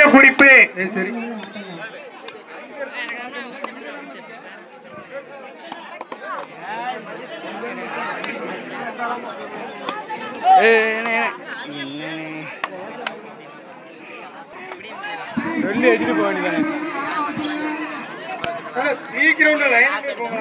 முக்கிய குறிப்பு. சரி சொல்லி வச்சுட்டு போக வேண்டியதானே. சீக்கிரம் லைனுக்கு போங்க.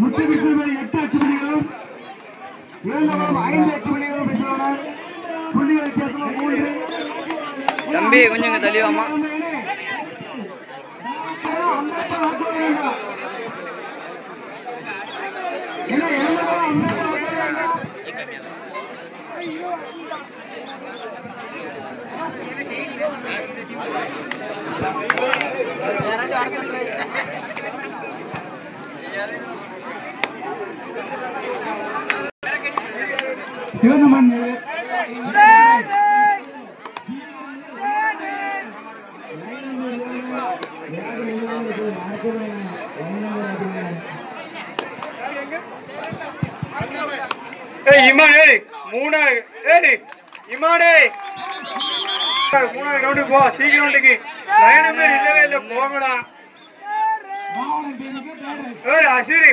முத்துகிருஷ்ணன் 8 அச்சுமணிகளும் இளந்தவரம் 5 அச்சுமணிகளும் பெற்றுள்ளனர். புள்ளி வித்தியாசமா 3. தம்பி கொஞ்சம் தள்ளிவாமா. சிவனமன் இமானே 3 இமானே 3 ரவுண்டு போ. சீக்கிரம் ரவுண்டுக்கு லைன் பேர் இல்லவே இல்லை. போங்கடா. அசிரி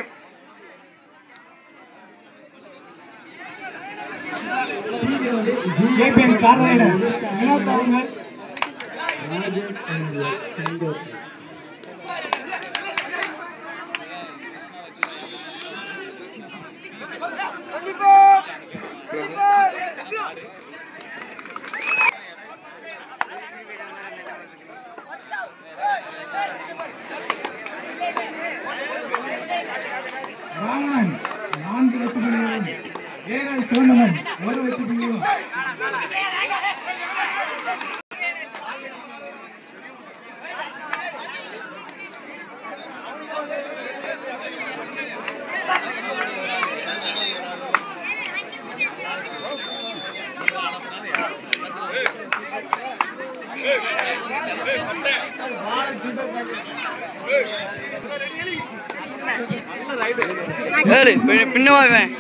பின்னவாவேன்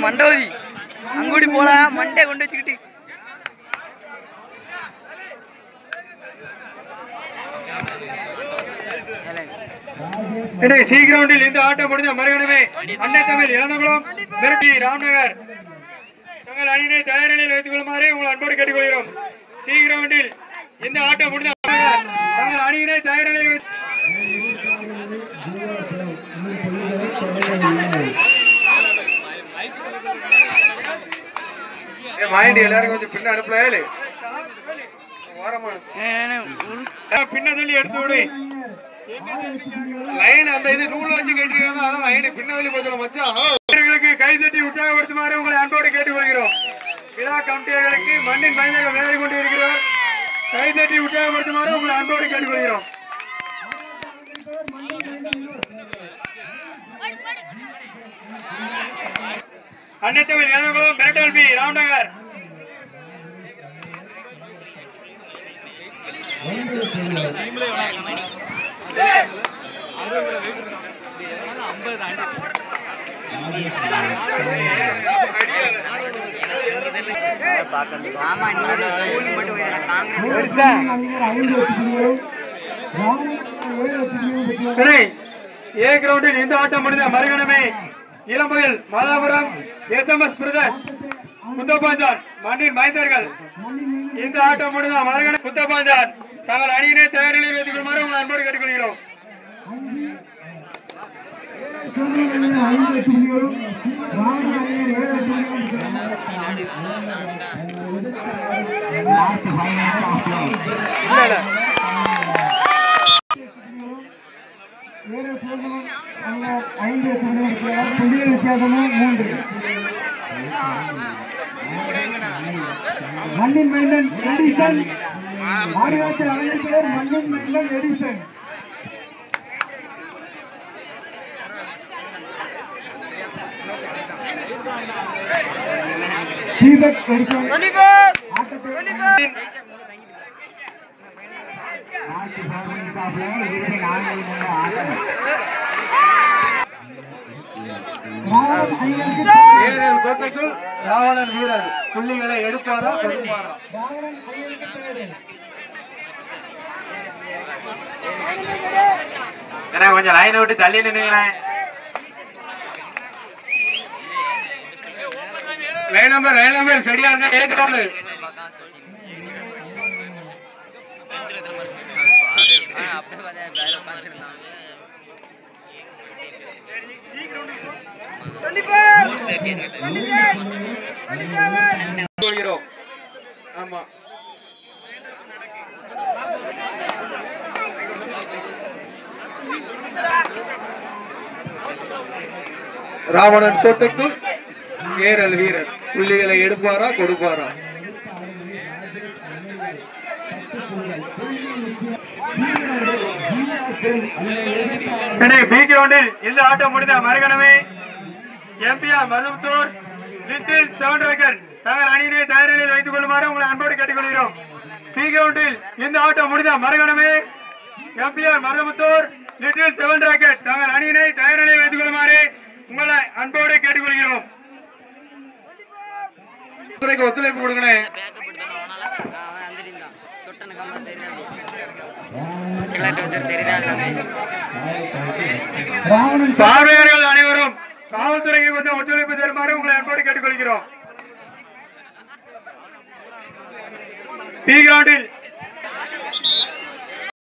மண்டோதி அங்கூடி போல மண்டே கொண்டு வச்சுக்கிட்டு சி கிரவுண்டில் இந்த ஆட்டம் முடிஞ்ச மறுகணமே அன்னை தமிழ் இளந்தகுளம் மிரட்டி ராம்நகர் தங்கள் அணியினை தயார் நிலையில் வைத்துக் கொள்ளுமாறு உங்கள் அன்போடு கேட்டுக்கொள்கிறோம். சி கிரவுண்டில் இந்த ஆட்டம் முடிஞ்ச தங்கள் அணியினை தயார் நிலையில் வாங்கி எல்லாரும் கொஞ்சம் பின்ன அனுப்பல பின்ன தள்ளி எடுத்து விடு. லைன் அந்த இது நூல் வச்சு கேட்டிருக்காங்க. அதான் லைன் பின்னவெளி போச்சு மச்சான். கை தட்டி உற்சாகப்படுத்துமாறு உங்களை அன்போடு கேட்டுக்கொள்கிறோம். விழா கமிட்டியர்களுக்கு மண்ணின் பயணங்கள் வேலை கொண்டு இருக்கிறோம். கை தட்டி உற்சாகப்படுத்துமாறு உங்களை அன்போடு கேட்டுக்கொள்கிறோம். அன்னை தமிழ் இளந்தகுளம் மிரட்டல் பி ராம்நகர் ஏ கிரவுண்டில் இந்த ஆட்டம் முடிந்த மறுகணமே இளம்புயல் மாதாபுரம் எஸ்எம்எஸ் பிரதர் குத்தப்பாஞ்சான் மண்ணின் மைந்தர்கள் இந்த ஆட்டம் முடிந்த மறுகணம் குத்தப்பாஞ்சான் தங்கள் அணியினை தயார் நிலையில் வைத்துக் கொள்ளுமாறு உங்கள் அன்போடு கேட்டுக்கொள்கிறோம். 5 புள்ளிகள் வித்தியாசமும் 3. மண்ணின் மைந்தன் எடிசன் மாநிலத்தில் அமைந்திருப்பவர் மண்ணின் மைந்தன் எடிசன். தீபக் எடிசன் ராவணன் வீரர் புள்ளிகளை எடுப்பாரா கொடுப்பாரா? கொஞ்சம் லைனை விட்டு தள்ளி நின்னுங்களேன். லைன் நம்பர் சரியா இருந்தா ஏற்கனவே ஆமா ராவணன் கோட்டைக்குள் ஏரல் வீரர் புள்ளிகளை எடுப்பாரா கொடுப்பாரா? பி கிரவுண்டில் இந்த ஆட்டம் முடிந்த மறுகணமே MPR Maruthamuthur little seven rocket தங்கள் அணியினை தயார் நிலையில் வைத்துக் கொள்ளுமாறு உங்களை அன்போடு கேட்டுக்கொள்கிறோம். பி கிரவுண்டில் இந்த ஆட்டம் முடிந்த மறுகணமே MPR Maruthamuthur little seven rocket தங்கள் அணியினை தயார் நிலையில் வைத்துக் கொள்ளுமாறு உங்களை அன்போடு கேட்டுக்கொள்கிறோம். ஒத்துழைப்பு கொடுங்களேன். பார்வையாளர்கள் அனைவரும் காவல்துறைக்கு கொஞ்சம் ஒத்துழைப்பு தருமாறு உங்களை அன்போடு கேட்டுக்கொள்கிறோம். பி கிரவுண்டில்